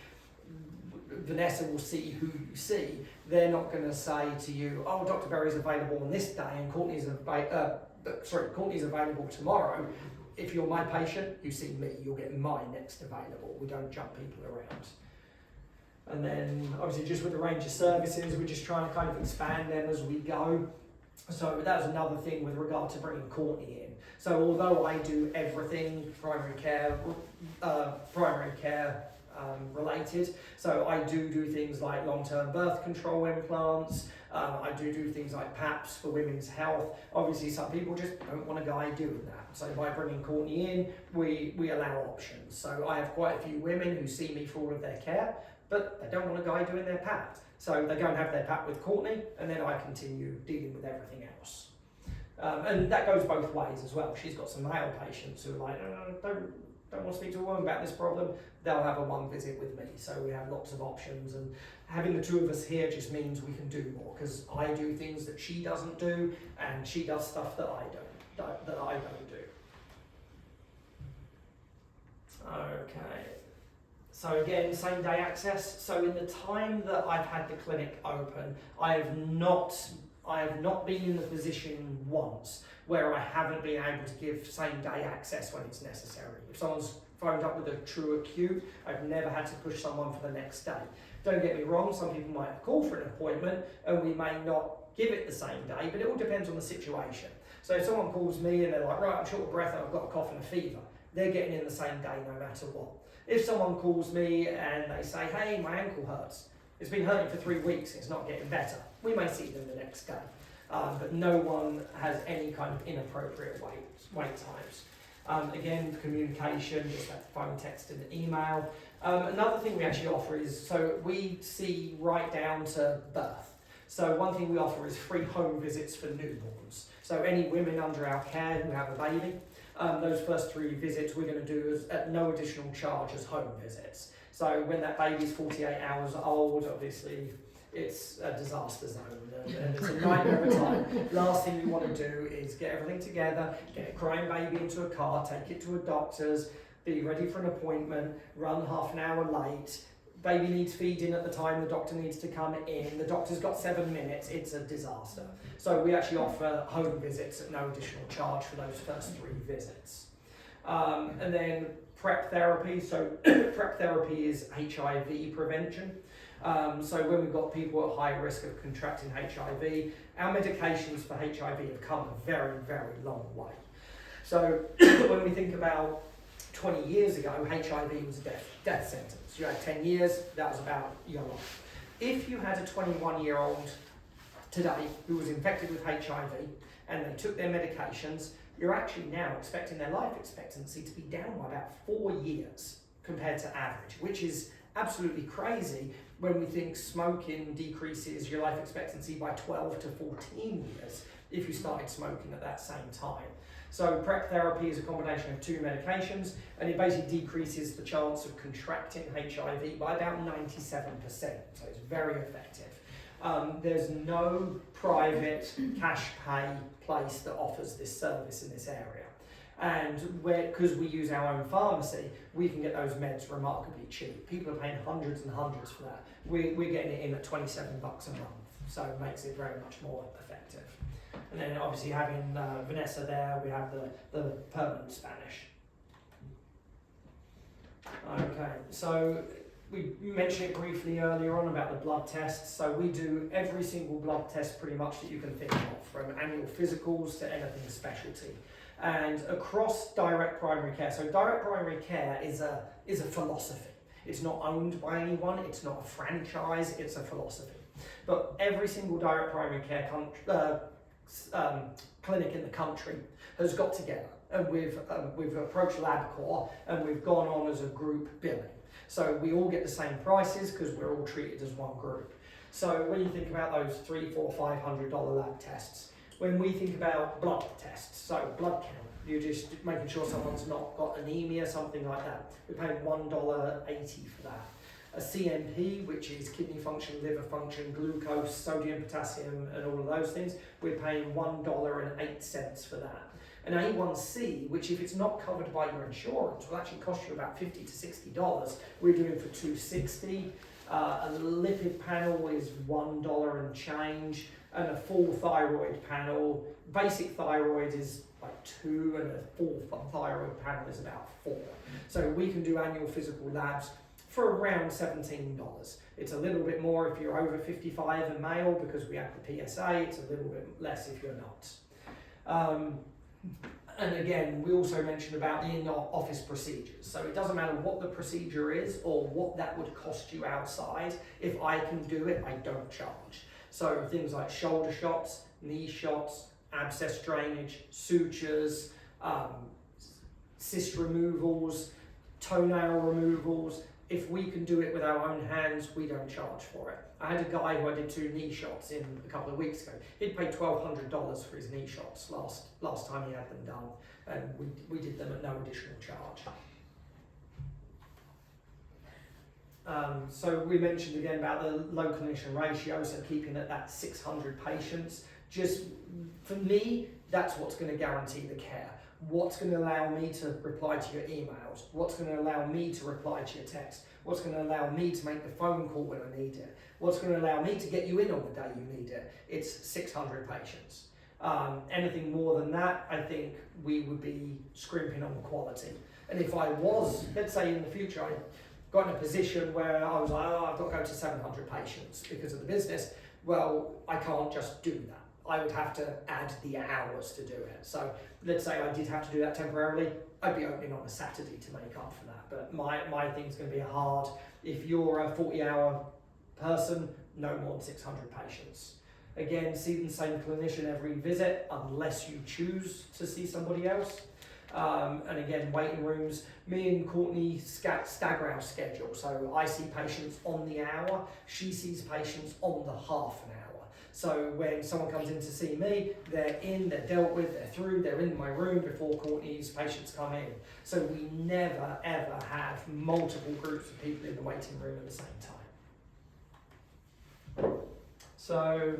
Vanessa will see who you see. They're not going to say to you, oh, Dr. Berry's available on this day and Courtney's available tomorrow. If you're my patient, you see me, you'll get my next available. We don't jump people around. And then obviously just with the range of services, we're just trying to kind of expand them as we go. So that was another thing with regard to bringing Courtney in. So although I do everything primary care related, so I do things like long-term birth control implants, I do things like PAPs for women's health. Obviously some people just don't want a guy doing that. So by bringing Courtney in, we allow options. So I have quite a few women who see me for all of their care, but they don't want a guy doing their PAP. So they go and have their PAP with Courtney, and then I continue dealing with everything else. And that goes both ways as well. She's got some male patients who are like, don't want to speak to a woman about this problem. They'll have a one visit with me. So we have lots of options, and having the two of us here just means we can do more, because I do things that she doesn't do, and she does stuff that I don't do. Okay. So again, same day access. So in the time that I've had the clinic open, I have not been in the position once where I haven't been able to give same day access when it's necessary. If someone's phoned up with a true acute, I've never had to push someone for the next day. Don't get me wrong, some people might call for an appointment and we may not give it the same day, but it all depends on the situation. So if someone calls me and they're like, right, I'm short of breath and I've got a cough and a fever, they're getting in the same day no matter what. If someone calls me and they say, hey, my ankle hurts, it's been hurting for 3 weeks, it's not getting better, we may see them the next day. But no one has any kind of inappropriate wait times. Again, communication, just that phone, text and email. Another thing we actually offer is, so we see right down to birth. So one thing we offer is free home visits for newborns. So any women under our care who have a baby, Those first 3 visits we're going to do at no additional charge as home visits. So when that baby's 48 hours old, obviously it's a disaster zone and it's a nightmare of a time. Last thing you want to do is get everything together, get a crying baby into a car, take it to a doctor's, be ready for an appointment, run half an hour late, baby needs feeding at the time the doctor needs to come in, the doctor's got 7 minutes, it's a disaster. So we actually offer home visits at no additional charge for those first 3 visits. And then PrEP therapy, so PrEP therapy is HIV prevention. So when we've got people at high risk of contracting HIV, our medications for HIV have come a very, very long way. So when we think about 20 years ago, HIV was a death sentence. You had 10 years, that was about your life. If you had a 21-year-old today who was infected with HIV and they took their medications, you're actually now expecting their life expectancy to be down by about 4 years compared to average, which is absolutely crazy when we think smoking decreases your life expectancy by 12 to 14 years if you started smoking at that same time. So PrEP therapy is a combination of 2 medications, and it basically decreases the chance of contracting HIV by about 97%, so it's very effective. There's no private cash pay place that offers this service in this area. And because we use our own pharmacy, we can get those meds remarkably cheap. People are paying hundreds and hundreds for that. We're getting it in at $27 a month, so it makes it very much more effective. And then obviously having Vanessa there, we have the permanent Spanish. Okay, so we mentioned it briefly earlier on about the blood tests. So we do every single blood test pretty much that you can think of, from annual physicals to anything specialty. And across direct primary care, so direct primary care is a philosophy. It's not owned by anyone, it's not a franchise, it's a philosophy. But every single direct primary care clinic in the country has got together, and we've approached LabCorp and we've gone on as a group billing. So we all get the same prices because we're all treated as one group. So when you think about those $300, $400, $500 lab tests, when we think about blood tests, so blood count, you're just making sure someone's not got anemia, something like that. We're paying $1.80 for that. A CMP, which is kidney function, liver function, glucose, sodium, potassium, and all of those things, we're paying $1.08 for that. An A1C, which if it's not covered by your insurance, will actually cost you about $50 to $60, we're doing for $2.60. A lipid panel is $1 and change, and a full thyroid panel, basic thyroid is like 2, and a full thyroid panel is about 4. So we can do annual physical labs for around $17. It's a little bit more if you're over 55 and male because we have the PSA, it's a little bit less if you're not. And again, we also mentioned about the in-office procedures. So it doesn't matter what the procedure is or what that would cost you outside. If I can do it, I don't charge. So things like shoulder shots, knee shots, abscess drainage, sutures, cyst removals, toenail removals. If we can do it with our own hands, we don't charge for it. I had a guy who I did 2 knee shots in a couple of weeks ago. He'd paid $1,200 for his knee shots last time he had them done, and we did them at no additional charge. So we mentioned again about the low clinician ratio, so keeping it at 600 patients. Just for me, that's what's going to guarantee the care. What's going to allow me to reply to your emails? What's going to allow me to reply to your text? What's going to allow me to make the phone call when I need it? What's going to allow me to get you in on the day you need it? It's 600 patients. Anything more than that, I think we would be scrimping on quality. And if I was, let's say in the future, I got in a position where I was like, oh, I've got to go to 700 patients because of the business, well, I can't just do that. I would have to add the hours to do it. So let's say I did have to do that temporarily, I'd be opening on a Saturday to make up for that. But my thing's going to be hard. If you're a 40-hour person, no more than 600 patients. Again, see the same clinician every visit unless you choose to see somebody else. And again, waiting rooms, me and Courtney stagger our schedule. So I see patients on the hour, she sees patients on the half an hour. So when someone comes in to see me, they're dealt with, they're through, they're in my room before Courtney's patients come in. So we never ever have multiple groups of people in the waiting room at the same time. So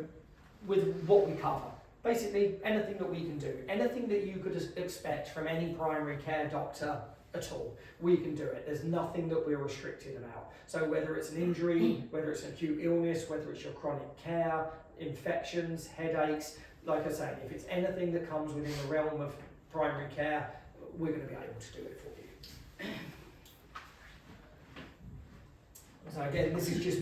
with what we cover, basically anything that we can do, anything that you could expect from any primary care doctor at all, we can do it. There's nothing that we're restricted about. So whether it's an injury, whether it's an acute illness, whether it's your chronic care, infections, headaches, like I say, if it's anything that comes within the realm of primary care, we're going to be able to do it for you. So again, this is just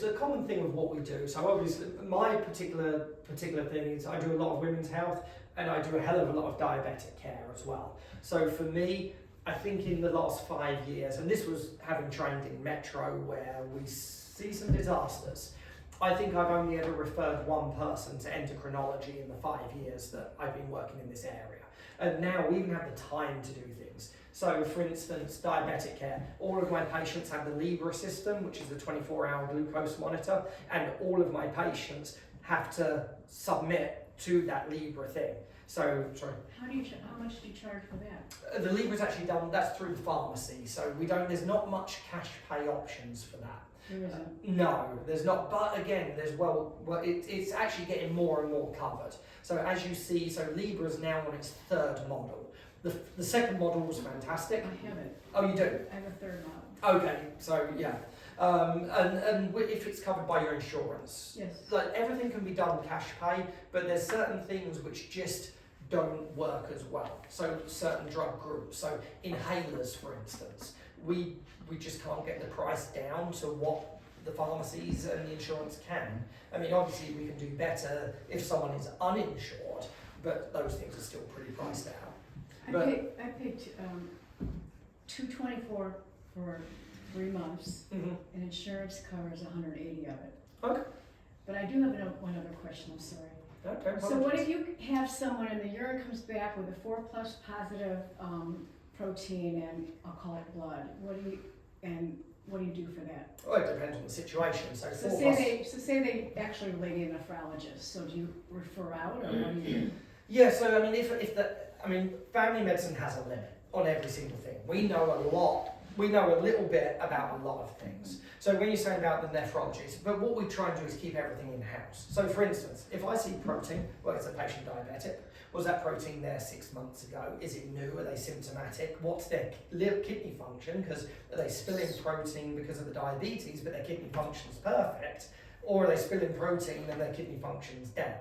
a common thing of what we do. So obviously, my particular thing is I do a lot of women's health, and I do a hell of a lot of diabetic care as well. So for me, I think in the last 5 years, and this was having trained in Metro where we see some disasters, I think I've only ever referred one person to endocrinology in the 5 years that I've been working in this area. And now we even have the time to do things. So for instance, diabetic care, all of my patients have the Libra system, which is the 24-hour glucose monitor, and all of my patients have to submit to that Libra thing. So, sorry. How much do you charge for that? The Libra's actually done, that's through the pharmacy, so there's not much cash pay options for that. There isn't. No, there's not, but again, it's actually getting more and more covered. So as you see, so Libra's now on its 3rd model. The second model was fantastic. I have it. Oh, you do? I have a 3rd model. Okay, so yeah. And if it's covered by your insurance. Yes. Like everything can be done cash pay, but there's certain things which just don't work as well. So certain drug groups, so inhalers for instance, we just can't get the price down to what the pharmacies and the insurance can. I mean, obviously we can do better if someone is uninsured, but those things are still pretty priced out. I paid $224 for 3 months, and insurance covers 180 of it. Okay. But I do have one other question. I'm sorry. Okay. So what if you have someone and the urine comes back with a 4+ positive protein and I'll call it blood? What do you do for that? Well, it depends on the situation. So say they actually lady a nephrologist. So do you refer out or what do you do? Yeah. So I mean, family medicine has a limit on every single thing. We know a lot. We know a little bit about a lot of things. So when you're saying about the nephrologist, but what we try and do is keep everything in-house. So for instance, if I see protein, well, it's a patient diabetic, was that protein there 6 months ago? Is it new? Are they symptomatic? What's their kidney function? Because are they spilling protein because of the diabetes, but their kidney function's perfect? Or are they spilling protein and their kidney function's down?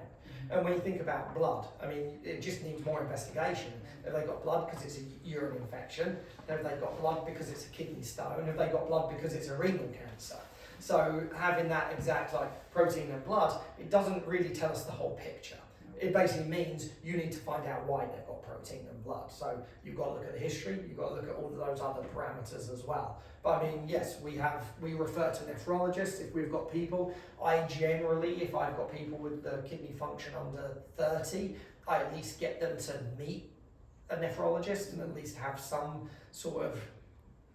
And when you think about blood, I mean, it just needs more investigation. Have they got blood because it's a urine infection? Have they got blood because it's a kidney stone? Have they got blood because it's a renal cancer? So having that exact protein and blood, it doesn't really tell us the whole picture. It basically means you need to find out why they've got protein and blood. So you've got to look at the history, you've got to look at all of those other parameters as well. But I mean, yes, we refer to nephrologists if we've got people. I generally, if I've got people with the kidney function under 30, I at least get them to meet a nephrologist and at least have some sort of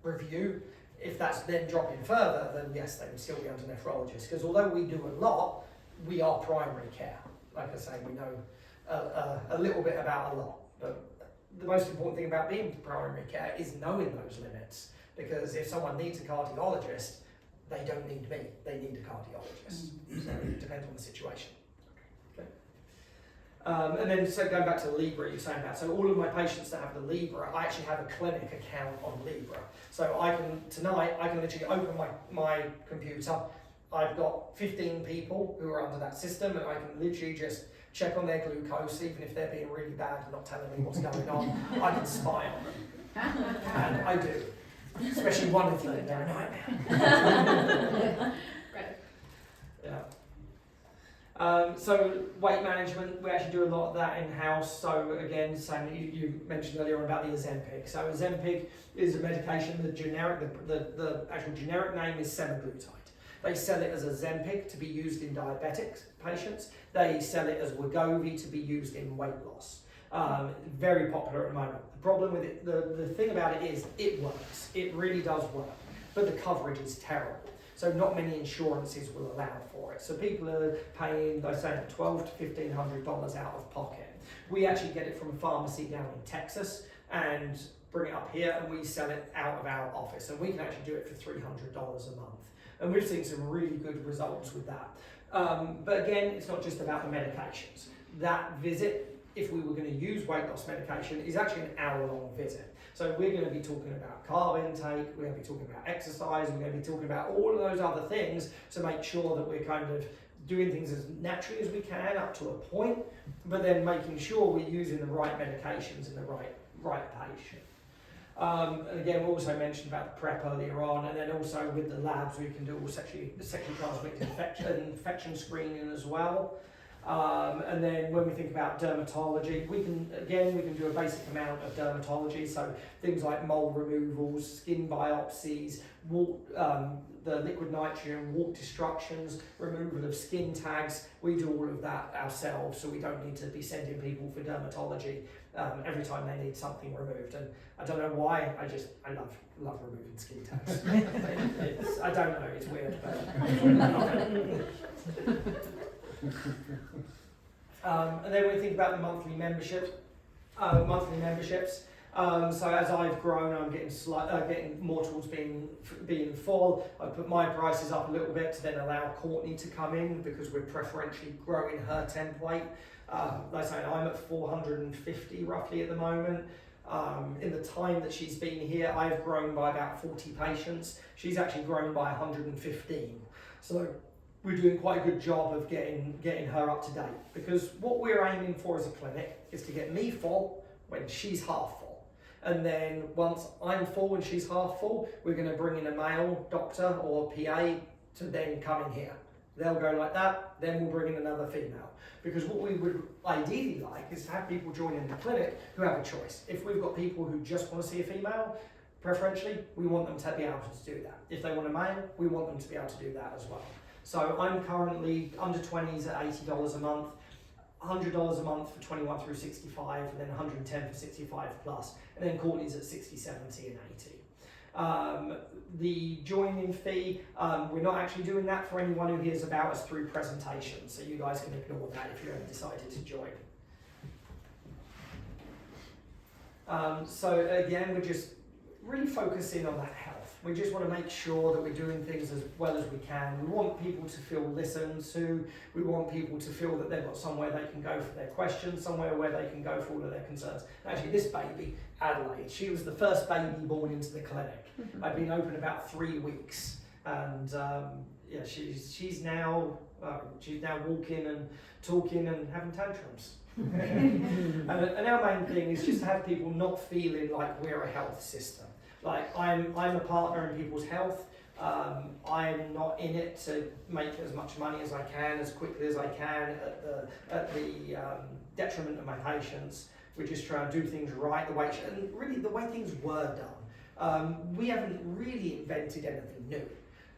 review. If that's then dropping further, then yes, they would still be under nephrologist. Because although we do a lot, we are primary care. Like I say, we know a little bit about a lot. But the most important thing about being primary care is knowing those limits. Because if someone needs a cardiologist, they don't need me, they need a cardiologist. So it depends on the situation. Okay. And then, so going back to the Libra, you're saying that. So all of my patients that have the Libra, I actually have a clinic account on Libra. So tonight I can literally open my computer. I've got 15 people who are under that system, and I can literally just check on their glucose, even if they're being really bad and not telling me what's going on. I can spy on them, and I do. Especially one of them, they're a nightmare. Yeah. So weight management, we actually do a lot of that in-house. So again, Sam, you mentioned earlier about the Ozempic. So Ozempic is a medication, the actual generic name is semaglutide. They sell it as Ozempic to be used in diabetic patients. They sell it as Wegovy to be used in weight loss. Very popular at the moment. The problem with it, the thing about it is, it works. It really does work, but the coverage is terrible. So not many insurances will allow for it. So people are paying, they're saying $1,200 to $1,500 out of pocket. We actually get it from a pharmacy down in Texas and bring it up here, and we sell it out of our office, and we can actually do it for $300 a month. And we've seen some really good results with that. But again, it's not just about the medications. That visit, if we were going to use weight loss medication, is actually an hour-long visit. So we're going to be talking about carb intake, we're going to be talking about exercise, we're going to be talking about all of those other things to make sure that we're kind of doing things as naturally as we can up to a point, but then making sure we're using the right medications in the right patient. And again, we also mentioned about the prep earlier on, and then also with the labs, we can do all sexually transmitted infection screening as well. And then when we think about dermatology, we can do a basic amount of dermatology, so things like mole removals, skin biopsies, the liquid nitrogen, wart destructions, removal of skin tags. We do all of that ourselves, so we don't need to be sending people for dermatology every time they need something removed. And I don't know why, I love removing skin tags. I don't know, it's weird, but and then when we think about the monthly memberships. So as I've grown, I'm getting more towards being full. I put my prices up a little bit to then allow Courtney to come in, because we're preferentially growing her template. Like I say, I'm at 450 roughly at the moment. In the time that she's been here, I've grown by about 40 patients. She's actually grown by 115. So we're doing quite a good job of getting her up to date, because what we're aiming for as a clinic is to get me full when she's half full. And then once I'm full and she's half full, we're going to bring in a male doctor or PA to then come in here. They'll go like that, then we'll bring in another female. Because what we would ideally like is to have people join in the clinic who have a choice. If we've got people who just want to see a female, preferentially, we want them to be able to do that. If they want a male, we want them to be able to do that as well. So I'm currently under 20s at $80 a month, $100 a month for 21 through 65, and then 110 for 65 plus, and then Courtney's at 60, 70 and 80. The joining fee, we're not actually doing that for anyone who hears about us through presentations, so you guys can ignore that if you haven't decided to join. So again, we're just really focusing on that health. We just want to make sure that we're doing things as well as we can. We want people to feel listened to. We want people to feel that they've got somewhere they can go for their questions, somewhere where they can go for all of their concerns. Actually, this baby, Adelaide, she was the first baby born into the clinic. I've been open about 3 weeks, and yeah, she's now walking and talking and having tantrums. and our main thing is just to have people not feeling like we're a health system. Like I'm a partner in people's health. I'm not in it to make as much money as I can, as quickly as I can, at the detriment of my patients. We just try and do things right the way, and really the way things were done. We haven't really invented anything new.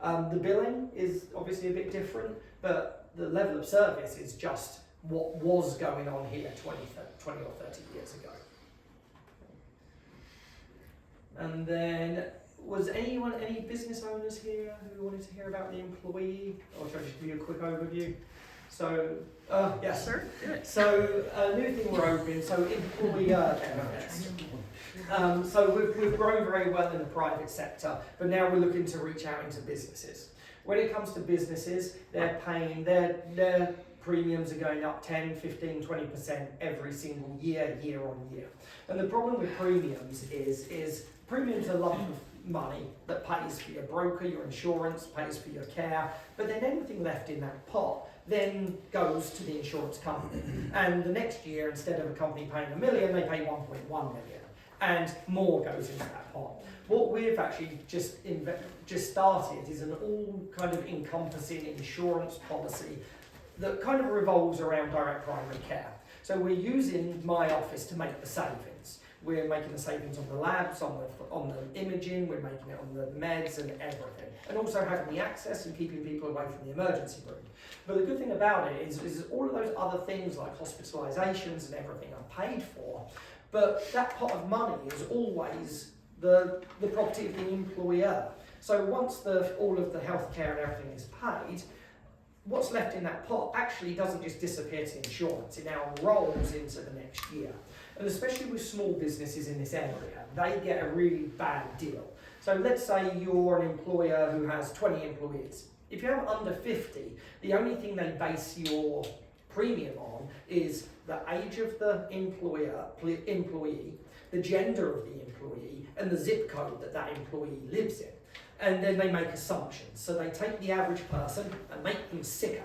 The billing is obviously a bit different, but the level of service is just what was going on here 20 or 30 years ago. And then, was any business owners here who wanted to hear about the employee? Or should I just give you a quick overview? So, yes. Sure. So, a new thing we're opening, so employer benefits. So we've grown very well in the private sector, but now we're looking to reach out into businesses. When it comes to businesses, they're paying, their premiums are going up 10, 15, 20% every single year on year. And the problem with premiums is premiums are a lump of money that pays for your broker, your insurance, pays for your care, but then anything left in that pot then goes to the insurance company. And the next year, instead of a company paying $1 million, they pay 1.1 million. And more goes into that pot. What we've actually just started is an all kind of encompassing insurance policy that kind of revolves around direct primary care. So we're using my office to make the savings. We're making the savings on the labs, on the imaging, we're making it on the meds and everything. And also having the access and keeping people away from the emergency room. But the good thing about it is all of those other things like hospitalizations and everything are paid for. But that pot of money is always the property of the employer. So once all of the healthcare and everything is paid, what's left in that pot actually doesn't just disappear to insurance, it now rolls into the next year. And especially with small businesses in this area, they get a really bad deal. So let's say you're an employer who has 20 employees. If you have under 50, the only thing they base your premium on is the age of the employee, the gender of the employee, and the zip code that employee lives in. And then they make assumptions. So they take the average person and make them sicker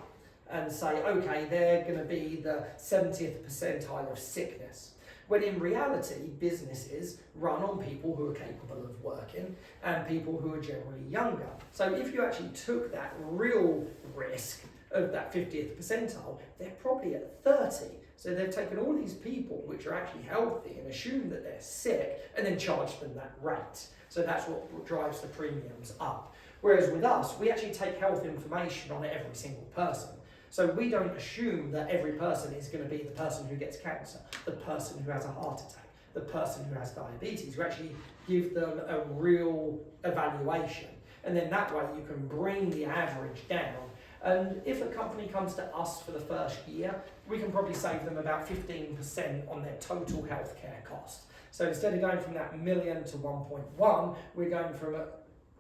and say, okay, they're going to be the 70th percentile of sickness. When in reality, businesses run on people who are capable of working and people who are generally younger. So if you actually took that real risk of that 50th percentile, they're probably at 30. So they've taken all these people which are actually healthy and assume that they're sick and then charge them that rate. So that's what drives the premiums up. Whereas with us, we actually take health information on every single person. So we don't assume that every person is going to be the person who gets cancer, the person who has a heart attack, the person who has diabetes. We actually give them a real evaluation. And then that way you can bring the average down. And if a company comes to us for the first year, we can probably save them about 15% on their total healthcare cost. So instead of going from that $1 million to 1.1, we're going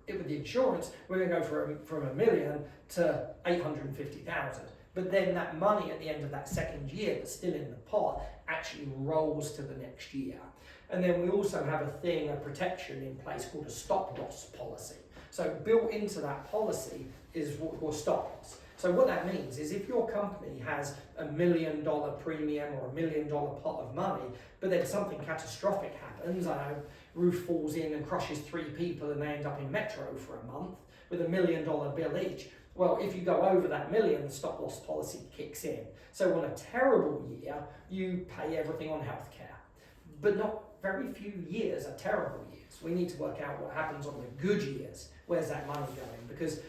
with the insurance, we're going to go from $1 million to 850,000. But then that money at the end of that second year that's still in the pot actually rolls to the next year. And then we also have a protection in place called a stop loss policy. So built into that policy is what we call stop loss. So what that means is if your company has $1 million premium or $1 million pot of money, but then something catastrophic happens, roof falls in and crushes 3 people and they end up in Metro for a month with $1 million bill each. Well, if you go over that million, the stop loss policy kicks in. So on a terrible year, you pay everything on healthcare. But not very few years are terrible years. We need to work out what happens on the good years. Where's that money going? Because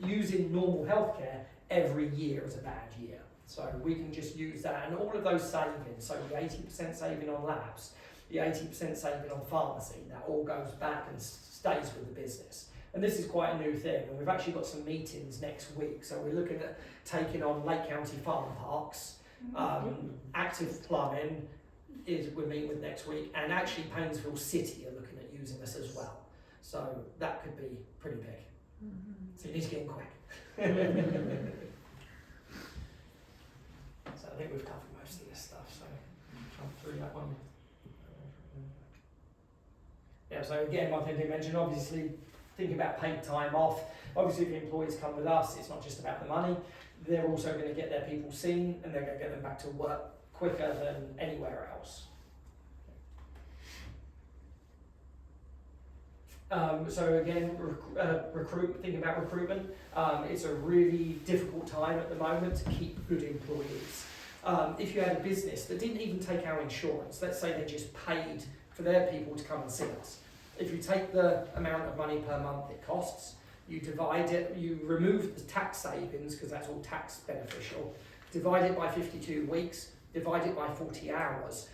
using normal healthcare every year is a bad year. So we can just use that and all of those savings, so the 80% saving on labs, the 80% saving on pharmacy, that all goes back and stays with the business. And this is quite a new thing, and we've actually got some meetings next week. So we're looking at taking on Lake County Farm Parks, Active Plumbing we're meeting with next week, and actually Painesville City are looking at using us as well. So that could be pretty big. So you need to get in quick. So I think we've covered most of this stuff, so jump through that one. Yeah, so again, one thing to mention, obviously, think about paid time off. Obviously, if the employees come with us, it's not just about the money. They're also going to get their people seen and they're going to get them back to work quicker than anywhere else. So again, thinking about recruitment, it's a really difficult time at the moment to keep good employees. If you had a business that didn't even take our insurance, let's say they just paid for their people to come and see us. If you take the amount of money per month it costs, you divide it, you remove the tax savings because that's all tax beneficial, divide it by 52 weeks, divide it by 40 hours.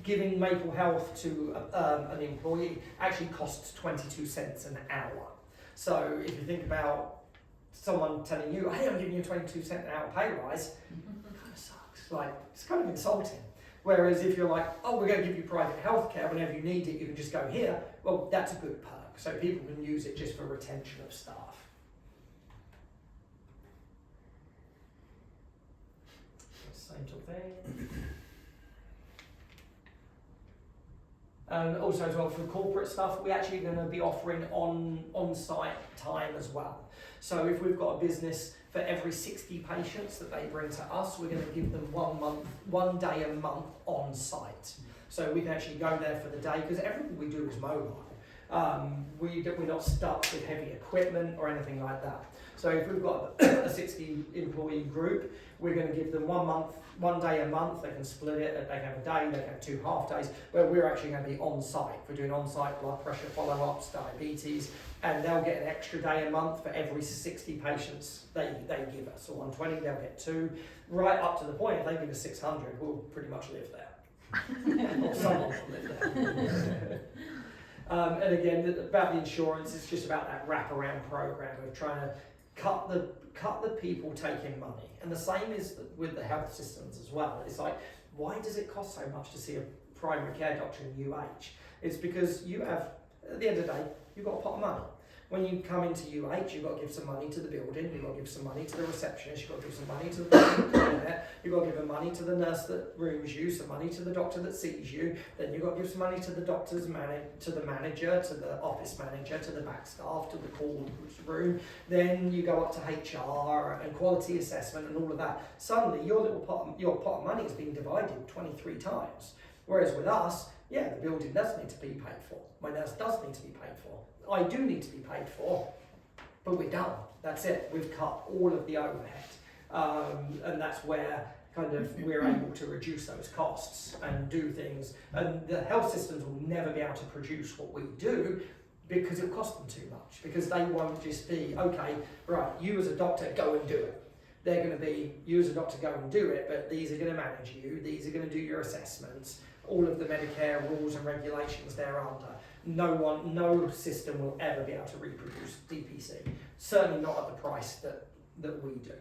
Giving Maple Health to an employee actually costs 22 cents an hour. So if you think about someone telling you, hey, I'm giving you a 22 cent an hour pay rise, it kind of sucks. Like, it's kind of insulting. Whereas if you're like, oh, we're going to give you private healthcare, whenever you need it, you can just go here, well, that's a good perk. So people can use it just for retention of staff. Same sort of thing. And also as well for corporate stuff, we're actually going to be offering on-site time as well. So if we've got a business for every 60 patients that they bring to us, we're going to give them 1 day a month on site. So we can actually go there for the day because everything we do is mobile. We're not stuck with heavy equipment or anything like that. So if we've got a 60 employee group, we're going to give them 1 day a month. They can split it, they can have a day, they can have 2 half days, where we're actually going to be on site. We're doing on-site blood pressure follow-ups, diabetes, and they'll get an extra day a month for every 60 patients they give us. So 120, they'll get 2, right up to the point, if they give us 600, we'll pretty much live there. Or someone will live there. And again, about the insurance, it's just about that wraparound program of trying to cut the people taking money. And the same is with the health systems as well. It's like, why does it cost so much to see a primary care doctor in UH? It's because you have, at the end of the day, you've got a pot of money. When you come into UH, you've got to give some money to the building, you've got to give some money to the receptionist, you've got to give some money to the you've got to give money to the nurse that rooms you, some money to the doctor that sees you, then you've got to give some money to the doctor's to the manager, to the office manager, to the back staff, to the call room. Then you go up to HR and quality assessment and all of that. Suddenly your pot of money is being divided 23 times. Whereas with us, yeah, the building does need to be paid for. My nurse does need to be paid for. I do need to be paid for, but we're done. That's it. We've cut all of the overhead. And that's where kind of we're able to reduce those costs and do things. And the health systems will never be able to produce what we do because it'll cost them too much. Because they won't just be, okay, right, you as a doctor, go and do it. They're going to be, you as a doctor, go and do it, but these are going to manage you. These are going to do your assessments. All of the Medicare rules and regulations they're under. No system will ever be able to reproduce DPC. Certainly not at the price that we do.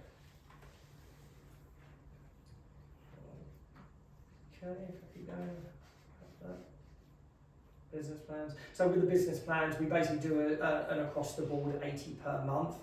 Okay, if I keep going. Business plans. So with the business plans, we basically do an across the board 80 per month.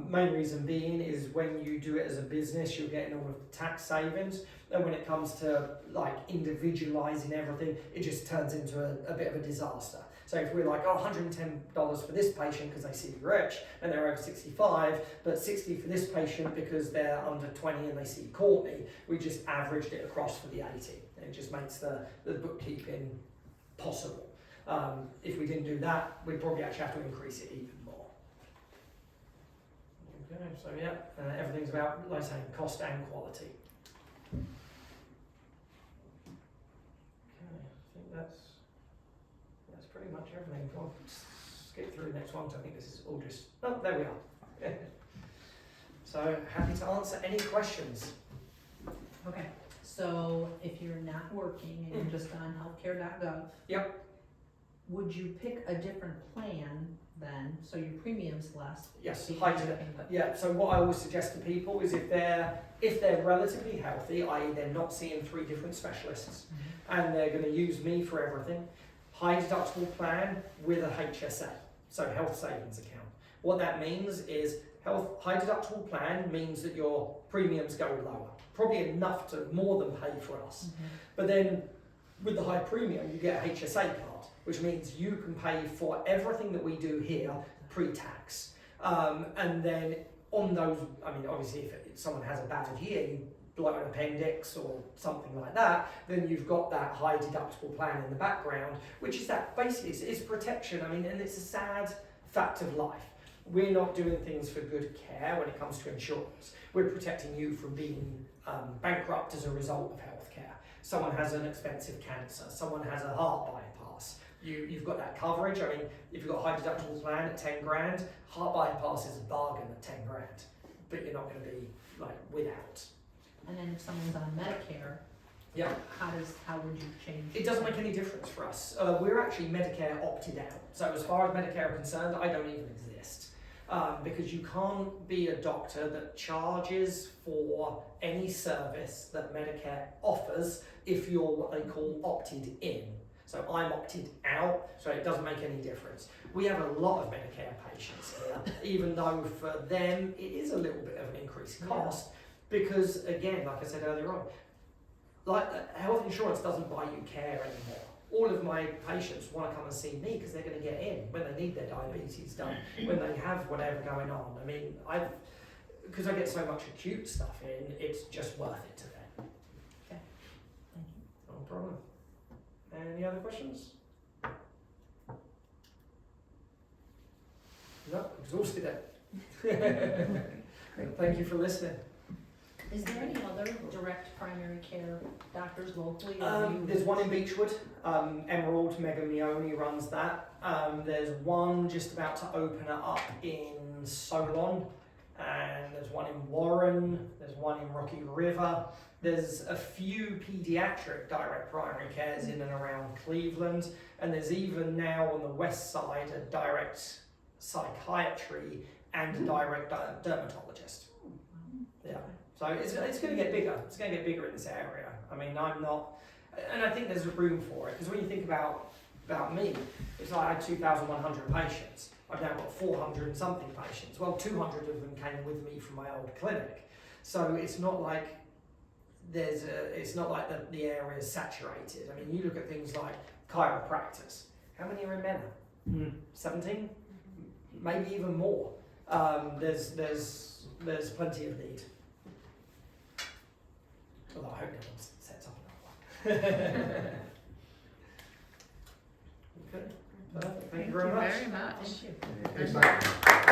Main reason being is when you do it as a business, you're getting all of the tax savings. And when it comes to like individualizing everything, it just turns into a bit of a disaster. So if we're like, oh, $110 for this patient because they see rich and they're over 65, but 60 for this patient because they're under 20 and they see Courtney, we just averaged it across for the 80. And it just makes the bookkeeping possible. If we didn't do that, we'd probably actually have to increase it even more. Okay, so yeah, everything's about, like I say, cost and quality. Okay, I think that's pretty much everything. I'll skip through the next one, so I think this is all just, oh, there we are. So happy to answer any questions. Okay, so if you're not working and you're just on healthcare.gov. Yep. Would you pick a different plan then, so your premium's less? Yes, yeah, so what I always suggest to people is if they're relatively healthy, i.e. they're not seeing 3 different specialists, and they're going to use me for everything, high deductible plan with a HSA, so health savings account. What that means is high deductible plan means that your premiums go lower, probably enough to more than pay for us. But then with the high premium, you get a HSA card, which means you can pay for everything that we do here pre-tax. And then on those, I mean, obviously if someone has a bad year, you like an appendix or something like that, then you've got that high deductible plan in the background, which is that basically it's protection. I mean, and it's a sad fact of life. We're not doing things for good care when it comes to insurance. We're protecting you from being bankrupt as a result of healthcare. Someone has an expensive cancer, someone has a heart bypass. You've got that coverage. I mean, if you've got a high deductible plan at 10 grand, heart bypass is a bargain at 10 grand, but you're not going to be like without. And then if someone's on Medicare, yeah, how would you change? It doesn't make any difference for us. We're actually Medicare opted out. So as far as Medicare are concerned, I don't even exist. Because you can't be a doctor that charges for any service that Medicare offers if you're what they call opted in. So I'm opted out, so it doesn't make any difference. We have a lot of Medicare patients here, even though for them it is a little bit of an increased cost, because again, like I said earlier on, like health insurance doesn't buy you care anymore. All of my patients want to come and see me because they're going to get in when they need their diabetes done, when they have whatever going on. I mean, because I get so much acute stuff in, it's just worth it to them. Okay, thank you. No problem. Any other questions? No, exhausted it. Thank you for listening. Is there any other direct primary care doctors locally? There's one in Beechwood. Emerald Megamione runs that. There's one just about to open it up in Solon, and there's one in Warren, there's one in Rocky River. There's a few paediatric direct primary cares in and around Cleveland, and there's even now on the west side a direct psychiatry and a direct dermatologist. Yeah, so it's going to get bigger. It's going to get bigger in this area. I mean, I'm not, and I think there's room for it, because when you think about me, it's like I had 2,100 patients. I've now got 400 and something patients. Well, 200 of them came with me from my old clinic. So it's not like it's not like the area is saturated. I mean, you look at things like chiropractors. How many are in Mena? 17? Maybe even more. There's plenty of need. Although I hope no one sets up another one. Okay. Perfect. Thank you very much. Thank you. Thanks, Mike.